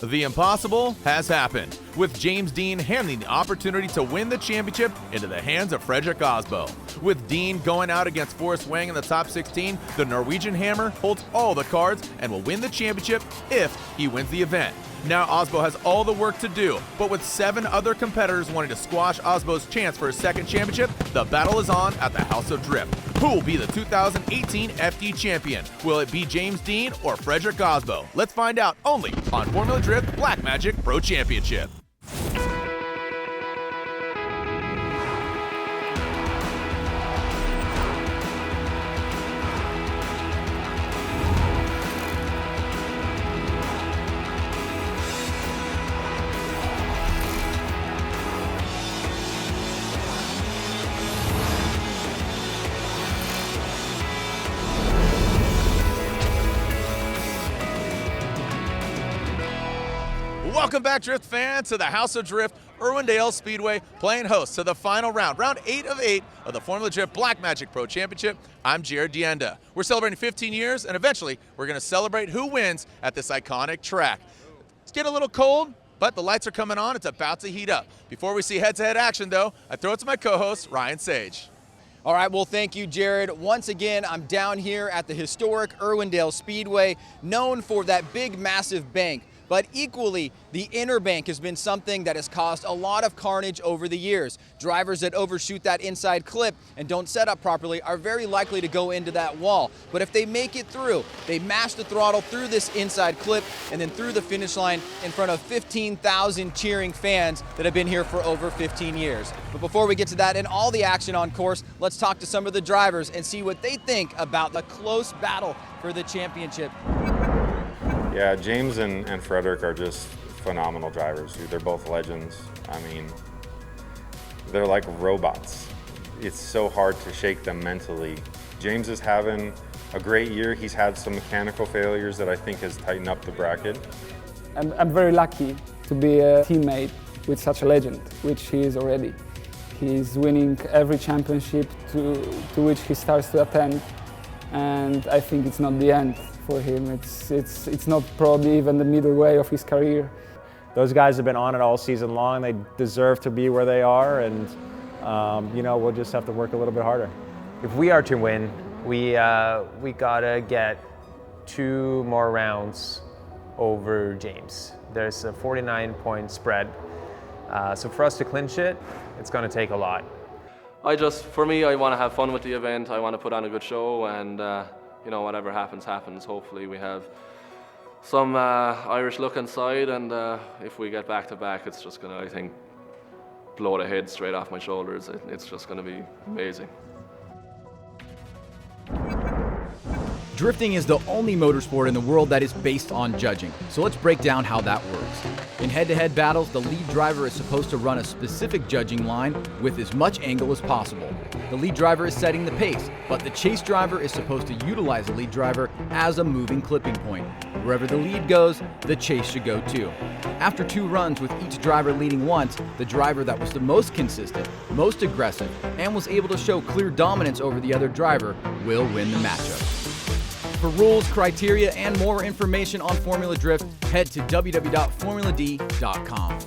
The impossible has happened, with James Dean handing the opportunity to win the championship into the hands of Frederick Aasbo. With Dean going out against Forrest Wang in the top 16, the Norwegian Hammer holds all the cards and will win the championship if he wins the event. Now Aasbo has all the work to do, but with 7 other competitors wanting to squash Aasbo's chance for a second championship, the battle is on at the House of Drift. Who will be the 2018 FD champion? Will it be James Dean or Frederick Aasbo? Let's find out only on Formula Drift Blackmagic Pro Championship. Welcome back, Drift fans, to the House of Drift, Irwindale Speedway, playing host to the final round, round 8 of 8 of the Formula Drift Blackmagic Pro Championship. I'm Jared Dienda. We're celebrating 15 years, and eventually we're going to celebrate who wins at this iconic track. It's getting a little cold, but the lights are coming on. It's about to heat up. Before we see head-to-head action, though, I throw it to my co-host, Ryan Sage. All right, well, thank you, Jared. Once again, I'm down here at the historic Irwindale Speedway, known for that big, massive bank. But equally, the inner bank has been something that has caused a lot of carnage over the years. Drivers that overshoot that inside clip and don't set up properly are very likely to go into that wall. But if they make it through, they mash the throttle through this inside clip and then through the finish line in front of 15,000 cheering fans that have been here for over 15 years. But before we get to that and all the action on course, let's talk to some of the drivers and see what they think about the close battle for the championship. Yeah, James and Frederick are just phenomenal drivers, dude. They're both legends. I mean, they're like robots. It's so hard to shake them mentally. James is having a great year. He's had some mechanical failures that I think has tightened up the bracket. I'm very lucky to be a teammate with such a legend, which he is already. He's winning every championship to which he starts to attend, and I think it's not the end for him. It's not probably even the middle way of his career. Those guys have been on it all season long. They deserve to be where they are, and you know, we'll just have to work a little bit harder. If we are to win, we gotta get 2 more rounds over James. There's a 49-point spread, so for us to clinch it, it's gonna take a lot. For me, I want to have fun with the event. I want to put on a good show, and you know, whatever happens, happens. Hopefully we have some Irish look inside, and if we get back-to-back, it's just going to, I think, blow the head straight off my shoulders. It's just going to be amazing. Drifting is the only motorsport in the world that is based on judging, so let's break down how that works. In head-to-head battles, the lead driver is supposed to run a specific judging line with as much angle as possible. The lead driver is setting the pace, but the chase driver is supposed to utilize the lead driver as a moving clipping point. Wherever the lead goes, the chase should go too. After 2 runs with each driver leading once, the driver that was the most consistent, most aggressive, and was able to show clear dominance over the other driver will win the matchup. For rules, criteria, and more information on Formula Drift, head to www.formulad.com.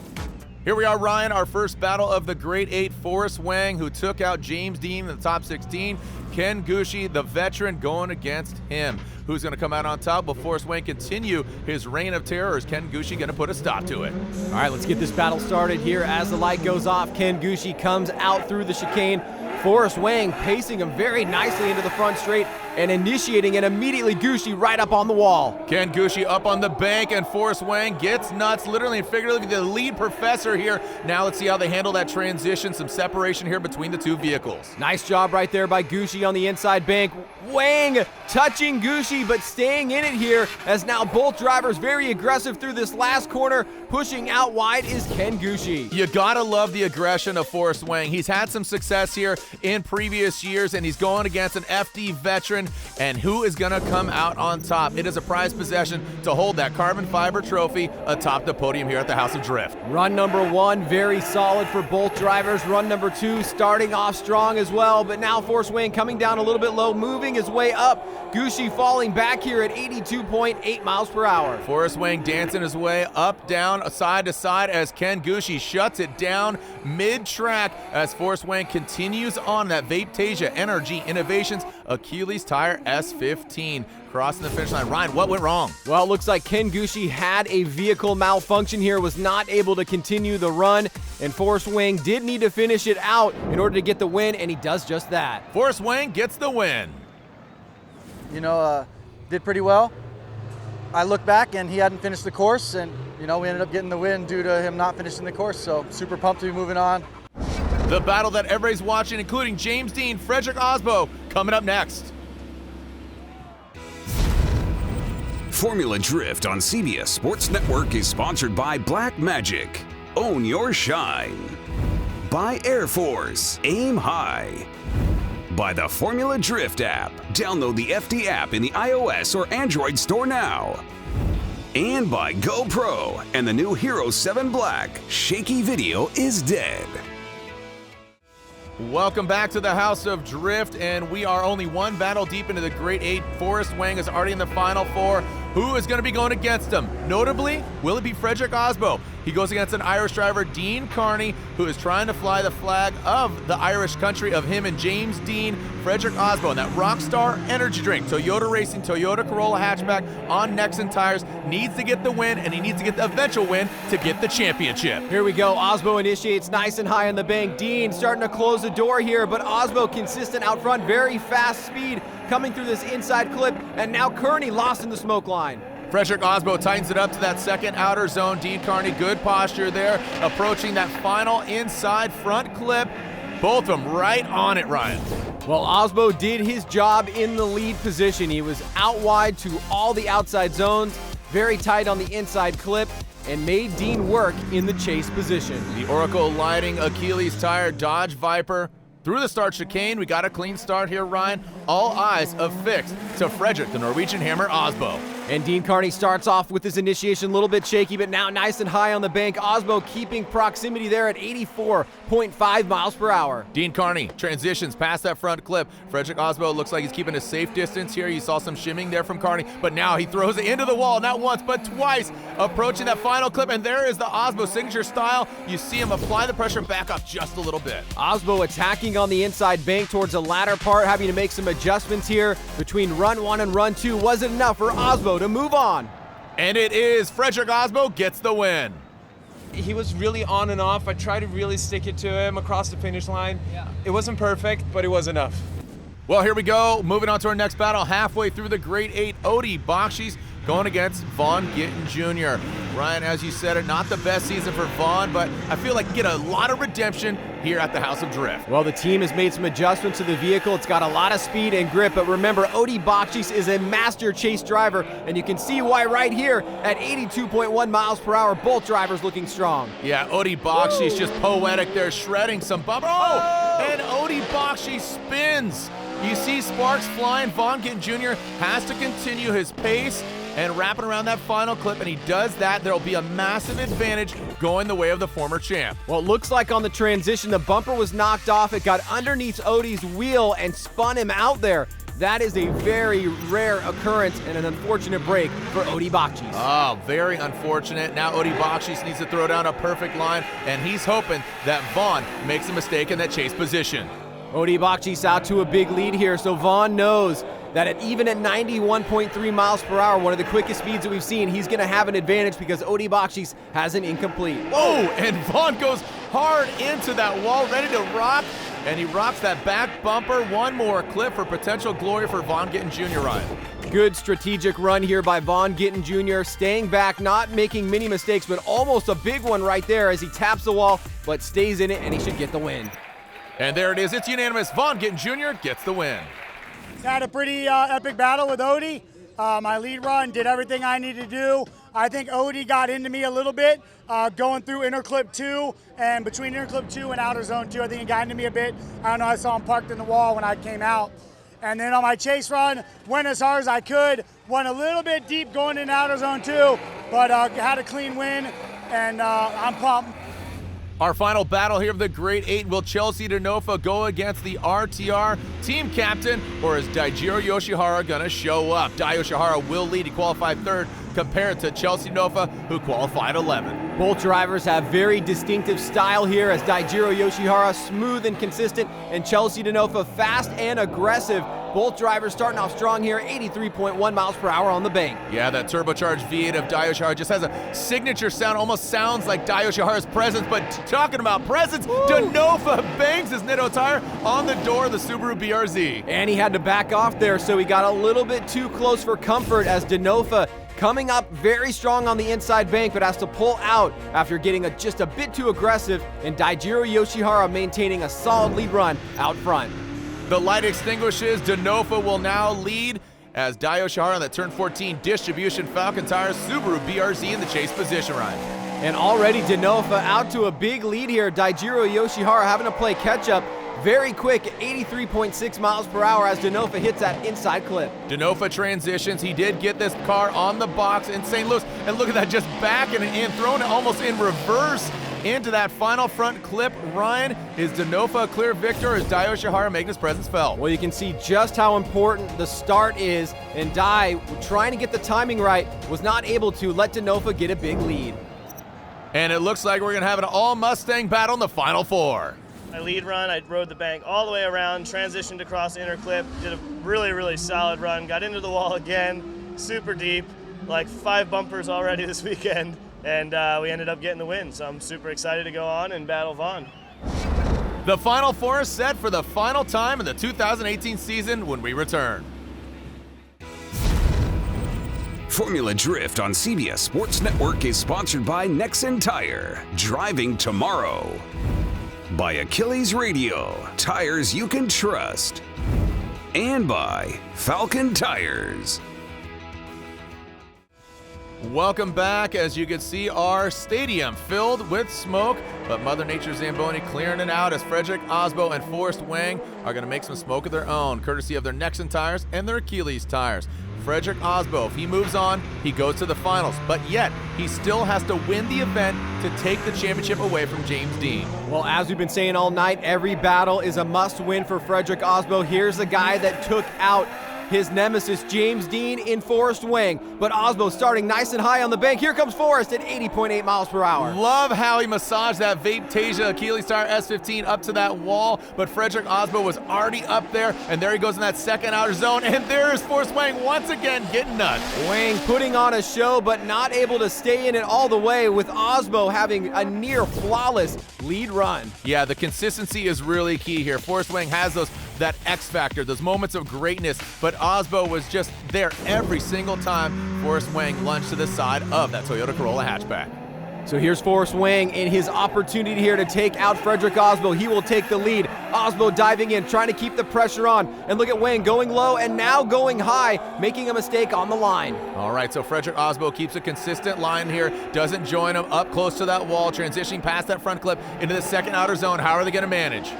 Here we are, Ryan, our first battle of the Great 8. Forrest Wang, who took out James Dean in the top 16. Ken Gucci, the veteran, going against him. Who's going to come out on top? Will Forrest Wang continue his reign of terror, or is Ken Gucci going to put a stop to it? All right, let's get this battle started here. As the light goes off, Ken Gucci comes out through the chicane. Forrest Wang pacing him very nicely into the front straight and initiating, and immediately Gucci right up on the wall. Ken Gucci up on the bank, and Forrest Wang gets nuts, literally and figuratively, the lead professor here. Now let's see how they handle that transition, some separation here between the 2 vehicles. Nice job right there by Gucci on the inside bank. Wang touching Gucci, but staying in it here, as now both drivers very aggressive through this last corner. Pushing out wide is Ken Gucci. You gotta love the aggression of Forrest Wang. He's had some success here in previous years, and he's going against an FD veteran. win, and who is going to come out on top. It is a prized possession to hold that carbon fiber trophy atop the podium here at the House of Drift. Run number 1, very solid for both drivers. Run number 2, starting off strong as well, but now Forrest Wang coming down a little bit low, moving his way up. Gucci falling back here at 82.8 miles per hour. Forrest Wang dancing his way up, down, side to side as Ken Gucci shuts it down mid-track as Forrest Wang continues on that Vaptasia NRG Innovations Achilles Tire S15. Crossing the finish line. Ryan, what went wrong? Well, it looks like Ken Gucci had a vehicle malfunction here, was not able to continue the run, and Forrest Wang did need to finish it out in order to get the win, and he does just that. Forrest Wang gets the win. You know, did pretty well. I look back and he hadn't finished the course, and you know, we ended up getting the win due to him not finishing the course, so super pumped to be moving on. The battle that everybody's watching, including James Dean, Frederick Aasbo, coming up next. Formula Drift on CBS Sports Network is sponsored by Black Magic. Own your shine. By Air Force. Aim high. By the Formula Drift app. Download the FD app in the iOS or Android store now. And by GoPro and the new Hero 7 Black. Shaky video is dead. Welcome back to the House of Drift, and we are only one battle deep into the Great 8. Forrest Wang is already in the Final Four. Who is going to be going against him? Notably, will it be Frederick Aasbo? He goes against an Irish driver, Dean Carney, who is trying to fly the flag of the Irish country of him and James Dean. Frederick Aasbo, and that Rockstar energy drink, Toyota Racing, Toyota Corolla hatchback on Nexen tires, needs to get the win, and he needs to get the eventual win to get the championship. Here we go. Aasbo initiates nice and high on the bank. Dean starting to close the door here, but Aasbo consistent out front, very fast speed coming through this inside clip, and now Kearney lost in the smoke line. Frederick Aasbo tightens it up to that second outer zone. Dean Carney, good posture there, approaching that final inside front clip. Both of them right on it, Ryan. Well, Aasbo did his job in the lead position. He was out wide to all the outside zones, very tight on the inside clip, and made Dean work in the chase position. The Oracle Lighting Achilles Tire Dodge Viper through the start chicane. We got a clean start here, Ryan. All eyes affixed to Frederick, the Norwegian Hammer Aasbo. And Dean Carney starts off with his initiation a little bit shaky, but now nice and high on the bank. Aasbo keeping proximity there at 84.5 miles per hour. Dean Carney transitions past that front clip. Frederick Aasbo looks like he's keeping a safe distance here. You saw some shimming there from Carney, but now he throws it into the wall, not once, but twice, approaching that final clip, and there is the Aasbo signature style. You see him apply the pressure, back up just a little bit. Aasbo attacking on the inside bank towards the latter part, having to make some adjustments here between run 1 and run 2. Wasn't enough for Aasbo to move on. And it is Frederick Aasbo gets the win. He was really on and off. I tried to really stick it to him across the finish line. Yeah. It wasn't perfect, but it was enough. Well, here we go. Moving on to our next battle. Halfway through the Great 8, Odie Bakshi's going against Vaughn Gittin Jr. Ryan, as you said it, not the best season for Vaughn, but I feel like get a lot of redemption here at the House of Drift. Well, the team has made some adjustments to the vehicle. It's got a lot of speed and grip, but remember, Odie Bakshi's is a master chase driver, and you can see why right here at 82.1 miles per hour, both drivers looking strong. Yeah, Odie Bakshi's just poetic there, shredding some bumper. Oh, and Odie Bakshi spins. You see sparks flying. Vaughn Gittin Jr. has to continue his pace and wrapping around that final clip, and he does that. There'll be a massive advantage going the way of the former champ. Well, it looks like on the transition, the bumper was knocked off. It got underneath Odie's wheel and spun him out there. That is a very rare occurrence and an unfortunate break for Odie Bakshi's. Oh, very unfortunate. Now Odie Bakshi's needs to throw down a perfect line, and he's hoping that Vaughn makes a mistake in that chase position. Odie Bakshi's out to a big lead here, so Vaughn knows that even at 91.3 miles per hour, one of the quickest speeds that we've seen, he's going to have an advantage because Odie Bakshi's has an incomplete. Oh, and Vaughn goes hard into that wall, ready to rock, and he rocks that back bumper. One more clip for potential glory for Vaughn Gittin Jr., Ryan. Good strategic run here by Vaughn Gittin Jr., staying back, not making many mistakes, but almost a big one right there as he taps the wall, but stays in it, and he should get the win. And there it is. It's unanimous. Vaughn Gittin Jr. gets the win. Had a pretty epic battle with Odie. My lead run did everything I needed to do. I think Odie got into me a little bit going through inner clip 2 and between inner clip 2 and outer zone 2. I think he got into me a bit. I don't know, I saw him parked in the wall when I came out. And then on my chase run, went as hard as I could, went a little bit deep going in outer zone too, but had a clean win, and I'm pumped. Our final battle here of the Great 8, will Chelsea DeNofa go against the RTR team captain, or is Daijiro Yoshihara gonna show up? Dai Yoshihara will lead, he qualified 3rd, compared to Chelsea DeNofa, who qualified 11th. Both drivers have very distinctive style here, as Daijiro Yoshihara smooth and consistent, and Chelsea DeNofa fast and aggressive. Both drivers starting off strong here, 83.1 miles per hour on the bank. Yeah, that turbocharged V8 of Dai Yoshihara just has a signature sound, almost sounds like Dai Yoshihara's presence, but talking about presence, DeNofa bangs his Nitto tire on the door of the Subaru BRZ. And he had to back off there, so he got a little bit too close for comfort, as DeNofa coming up very strong on the inside bank, but has to pull out after getting just a bit too aggressive, and Daijiro Yoshihara maintaining a solid lead run out front. The light extinguishes, DeNofa will now lead as Dai Yoshihara on the turn 14 distribution Falcon tires, Subaru BRZ in the chase position ride. And already DeNofa out to a big lead here. Daijiro Yoshihara having to play catch up very quick, 83.6 miles per hour as DeNofa hits that inside clip. DeNofa transitions, he did get this car on the box in St. Louis, and look at that, just backing it in, throwing it almost in reverse into that final front clip. Ryan, is DeNofa a clear victor, or is Dai Yoshihara making his presence felt? Well, you can see just how important the start is, and Dai, trying to get the timing right, was not able to let DeNofa get a big lead. And it looks like we're gonna have an all Mustang battle in the final 4. My lead run, I rode the bank all the way around, transitioned across inner clip, did a really, really solid run, got into the wall again, super deep, like 5 bumpers already this weekend, and we ended up getting the win. So I'm super excited to go on and battle Vaughn. The final 4 is set for the final time in the 2018 season when we return. Formula Drift on CBS Sports Network is sponsored by Nexen Tire, driving tomorrow. By Achilles Radio, tires you can trust. And by Falcon Tires. Welcome back. As you can see, our stadium filled with smoke, but Mother Nature's Zamboni clearing it out as Frederick Aasbo and Forrest Wang are going to make some smoke of their own, courtesy of their Nexen tires and their Achilles tires. Frederick Aasbo, if he moves on, he goes to the finals, but yet he still has to win the event to take the championship away from James Dean. Well, as we've been saying all night, every battle is a must-win for Frederick Aasbo. Here's the guy that took out his nemesis, James Dean, in Forrest Wang. But Aasbo starting nice and high on the bank. Here comes Forrest at 80.8 miles per hour. Love how he massaged that Vape-Tasia Achilles tire S15 up to that wall, but Frederick Aasbo was already up there, and there he goes in that second outer zone, and there's Forrest Wang once again getting nuts. Wang putting on a show, but not able to stay in it all the way, with Aasbo having a near flawless lead run. Yeah, the consistency is really key here. Forrest Wang has that X factor, those moments of greatness, but Aasbo was just there every single time Forrest Wang lunged to the side of that Toyota Corolla hatchback. So here's Forrest Wang in his opportunity here to take out Frederick Aasbo. He will take the lead. Aasbo diving in, trying to keep the pressure on. And look at Wang going low and now going high, making a mistake on the line. All right, so Frederick Aasbo keeps a consistent line here, doesn't join him up close to that wall, transitioning past that front clip into the second outer zone. How are they going to manage?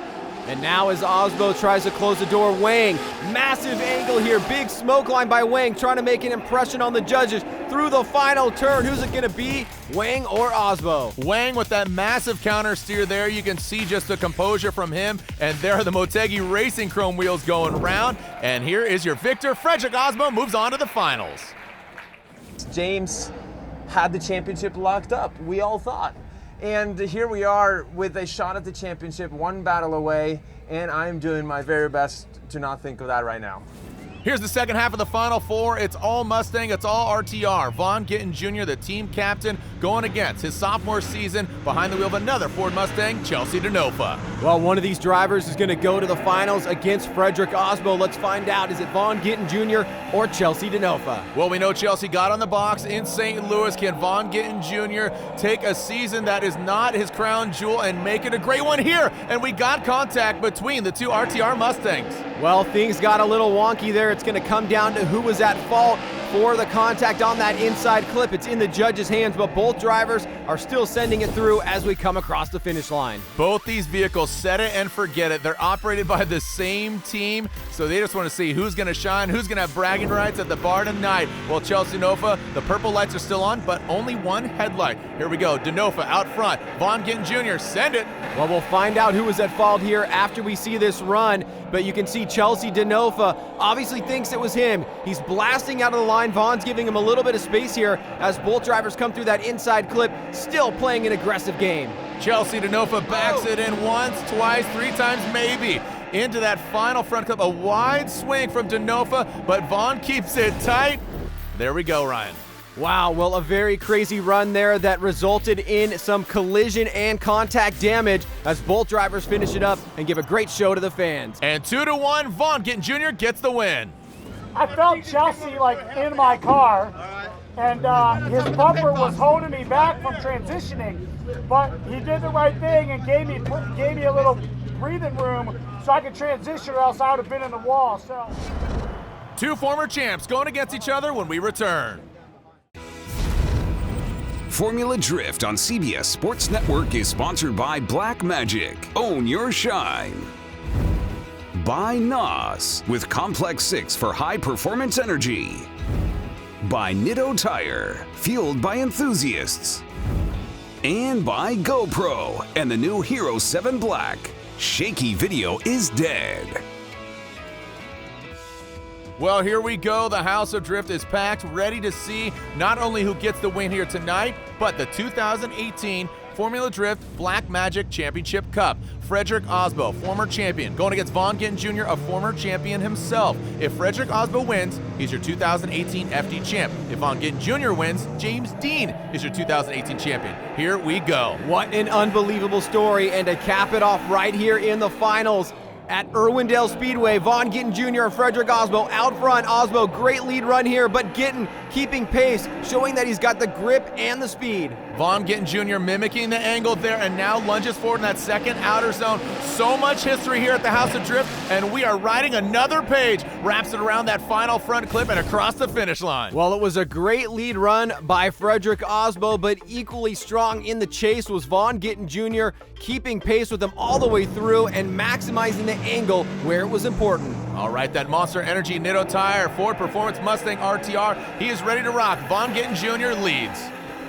And now as Aasbo tries to close the door, Wang, massive angle here, big smoke line by Wang, trying to make an impression on the judges through the final turn. Who's it gonna be, Wang or Aasbo? Wang with that massive counter steer there. You can see just the composure from him, and there are the Motegi Racing chrome wheels going round. And here is your victor. Frederick Aasbo moves on to the finals. James had the championship locked up, we all thought. And here we are with a shot at the championship, one battle away, and I'm doing my very best to not think of that right now. Here's the second half of the Final Four. It's all Mustang, it's all RTR. Vaughn Gittin Jr., the team captain, going against his sophomore season behind the wheel of another Ford Mustang, Chelsea DeNofa. Well, one of these drivers is going to go to the finals against Frederick Aasbo. Let's find out. Is it Vaughn Gittin Jr. or Chelsea DeNofa? Well, we know Chelsea got on the box in St. Louis. Can Vaughn Gittin Jr. take a season that is not his crown jewel and make it a great one here? And we got contact between the two RTR Mustangs. Well, things got a little wonky there. It's going to come down to who was at fault. for the contact on that inside clip. It's in the judge's hands, but both drivers are still sending it through as we come across the finish line. Both these vehicles set it and forget it. They're operated by the same team, so they just want to see who's going to shine, who's going to have bragging rights at the bar tonight. Well, Chelsea DeNofa, the purple lights are still on, but only one headlight. Here we go, DeNofa out front. Vaughn Gittin Jr., send it. Well, we'll find out who was at fault here after we see this run, but you can see Chelsea DeNofa obviously thinks it was him. He's blasting out of the line. Vaughn's giving him a little bit of space here as both drivers come through that inside clip, still playing an aggressive game. Chelsea DeNofa backs it in once, twice, 3 times maybe. Into that final front clip, a wide swing from DeNofa, but Vaughn keeps it tight. There we go, Ryan. Wow, well, a very crazy run there that resulted in some collision and contact damage as both drivers finish it up and give a great show to the fans. And 2-1, Vaughn Gittin Jr. gets the win. I felt Chelsea like in my car, and his bumper was holding me back from transitioning, but he did the right thing and gave me a little breathing room so I could transition, or else I would have been in the wall. So, 2 former champs going against each other when we return. Formula Drift on CBS Sports Network is sponsored by Black Magic. Own your shine. By NOS with Complex 6 for high performance energy. By Nitto Tire, fueled by enthusiasts. And by GoPro and the new Hero 7 Black. Shaky video is dead. Well, here we go. The House of Drift is packed, ready to see not only who gets the win here tonight, but the 2018 Formula Drift Black Magic Championship Cup. Frederick Aasbo, former champion, going against Vaughn Gittin Jr., a former champion himself. If Frederick Aasbo wins, he's your 2018 FD champ. If Vaughn Gittin Jr. wins, James Dean is your 2018 champion. Here we go. What an unbelievable story, and to cap it off right here in the finals, at Irwindale Speedway, Vaughn Gittin Jr. and Frederick Aasbo out front. Aasbo, great lead run here, but Gittin keeping pace, showing that he's got the grip and the speed. Vaughn Gittin Jr. mimicking the angle there and now lunges forward in that second outer zone. So much history here at the House of Drift, and we are writing another page. Wraps it around that final front clip and across the finish line. Well, it was a great lead run by Frederick Aasbo, but equally strong in the chase was Vaughn Gittin Jr., keeping pace with him all the way through and maximizing the angle where it was important. All right, that Monster Energy Nitto Tire Ford Performance Mustang RTR, he is ready to rock. Vaughn Gittin Jr. leads.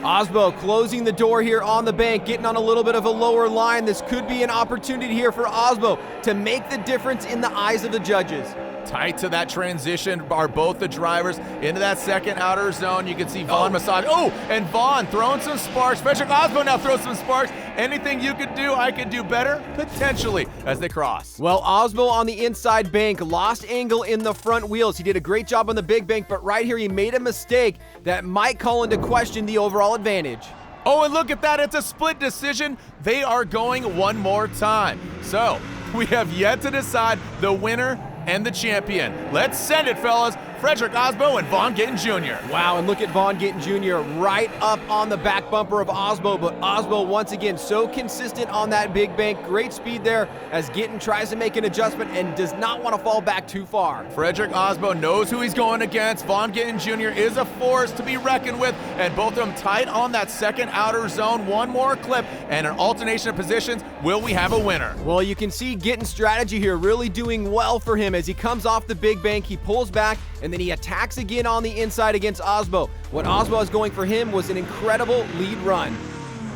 Aasbo closing the door here on the bank, getting on a little bit of a lower line. This could be an opportunity here for Aasbo to make the difference in the eyes of the judges. Tight to that transition are both the drivers into that second outer zone. You can see Vaughn massage. Oh, and Vaughn throwing some sparks. Frederick Aasbo now throws some sparks. Anything you could do, I could do better, potentially, as they cross. Well, Aasbo on the inside bank, lost angle in the front wheels. He did a great job on the big bank, but right here he made a mistake that might call into question the overall advantage. Oh, and look at that, it's a split decision. They are going one more time. So, we have yet to decide the winner and the champion. Let's send it, fellas. Frederick Aasbo and Vaughn Gittin Jr. Wow, and look at Vaughn Gittin Jr. right up on the back bumper of Aasbo, but Aasbo once again so consistent on that big bank. Great speed there as Gittin tries to make an adjustment and does not want to fall back too far. Frederick Aasbo knows who he's going against. Vaughn Gittin Jr. is a force to be reckoned with, and both of them tight on that second outer zone. One more clip and an alternation of positions. Will we have a winner? Well, you can see Gittin's strategy here really doing well for him as he comes off the big bank, he pulls back, and then he attacks again on the inside against Aasbo. What Aasbo was going for him was an incredible lead run.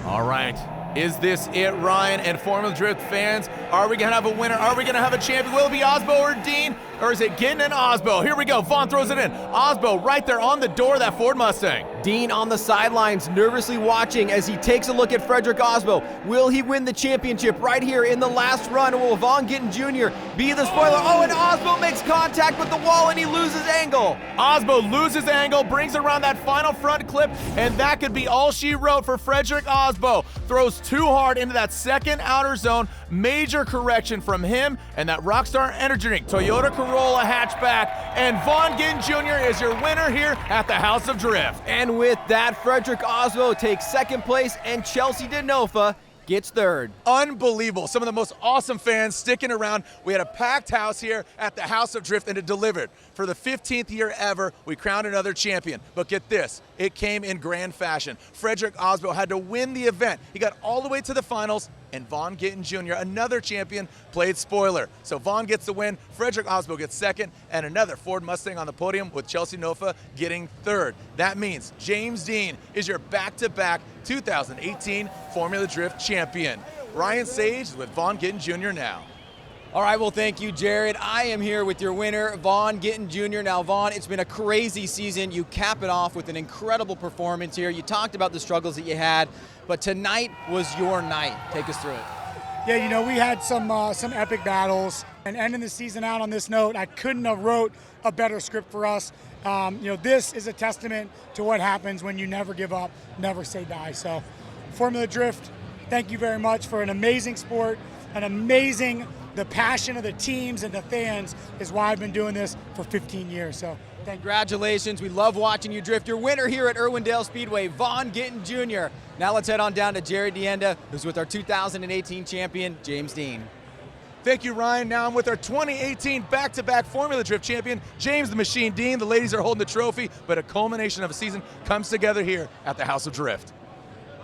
All right. Is this it, Ryan and Formula Drift fans? Are we going to have a winner? Are we going to have a champion? Will it be Aasbo or Dean? Or is it Gittin and Aasbo? Here we go. Vaughn throws it in. Aasbo right there on the door of that Ford Mustang. Dean on the sidelines, nervously watching as he takes a look at Frederick Aasbo. Will he win the championship right here in the last run? Or will Vaughn Gittin Jr. be the spoiler? Oh, and Aasbo makes contact with the wall and he loses angle. Aasbo loses angle, brings around that final front clip, and that could be all she wrote for Frederick Aasbo. Throws too hard into that second outer zone. Major correction from him and that Rockstar Energy Drink Toyota Corolla hatchback. And Vaughn Gittin Jr. is your winner here at the House of Drift. And with that, Frederick Aasbo takes second place and Chelsea DeNofa gets third. Unbelievable. Some of the most awesome fans sticking around. We had a packed house here at the House of Drift, and it delivered. For the 15th year ever, we crowned another champion. But get this, it came in grand fashion. Frederick Aasbo had to win the event. He got all the way to the finals, and Wang Gittin Jr., another champion, played spoiler. So Wang gets the win, Frederick Aasbo gets second, and another Ford Mustang on the podium with Chelsea DeNofa getting third. That means James Dean is your back-to-back 2018 Formula Drift champion. Ryan Sage is with Vaughn Gittin Jr. now. All right, well, thank you, Jared. I am here with your winner, Vaughn Gittin Jr. Now, Vaughn, it's been a crazy season. You cap it off with an incredible performance here. You talked about the struggles that you had, but tonight was your night. Take us through it. Yeah, you know, we had some epic battles, and ending the season out on this note, I couldn't have wrote a better script for us. You know, this is a testament to what happens when you never give up, never say die. So, Formula Drift, thank you very much for an amazing sport, the passion of the teams and the fans is why I've been doing this for 15 years. So, congratulations. We love watching you drift. Your winner here at Irwindale Speedway, Vaughn Gittin Jr. Now let's head on down to Jared DeNofa, who's with our 2018 champion, James Dean. Thank you, Ryan. Now I'm with our 2018 back-to-back Formula Drift champion, James the Machine Dean. The ladies are holding the trophy, but a culmination of a season comes together here at the House of Drift.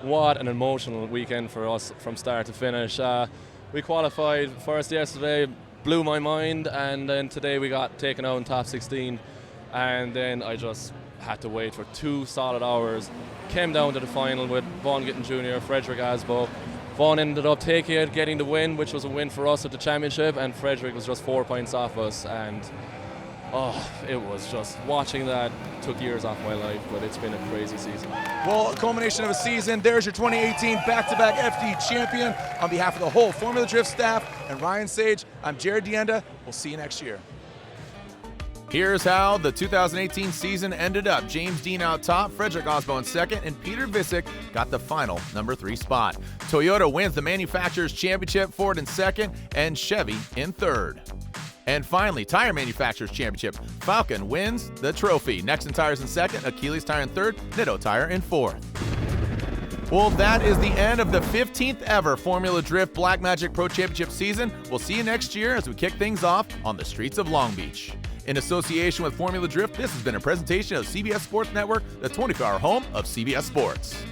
What an emotional weekend for us from start to finish. We qualified first yesterday, blew my mind, and then today we got taken out in top 16, and then I just had to wait for 2 solid hours. Came down to the final with Vaughn Gittin Jr., Frederick Aasbo. Vaughn ended up taking it, getting the win, which was a win for us at the championship, and Frederick was just 4 points off us, and it was just, watching that took years off my life, but it's been a crazy season. Well, a culmination of a season. There's your 2018 back-to-back FD champion. On behalf of the whole Formula Drift staff and Ryan Sage, I'm Jared DeNofa. We'll see you next year. Here's how the 2018 season ended up. James Dean out top, Frederick Aasbo in second, and Peter Visick got the final number 3 spot. Toyota wins the Manufacturers Championship, Ford in second, and Chevy in third. And finally, Tire Manufacturers Championship, Falcon wins the trophy. Nexen Tires in second, Achilles Tire in third, Nitto Tire in fourth. Well, that is the end of the 15th ever Formula Drift Black Magic Pro Championship season. We'll see you next year as we kick things off on the streets of Long Beach. In association with Formula Drift, this has been a presentation of CBS Sports Network, the 24-hour home of CBS Sports.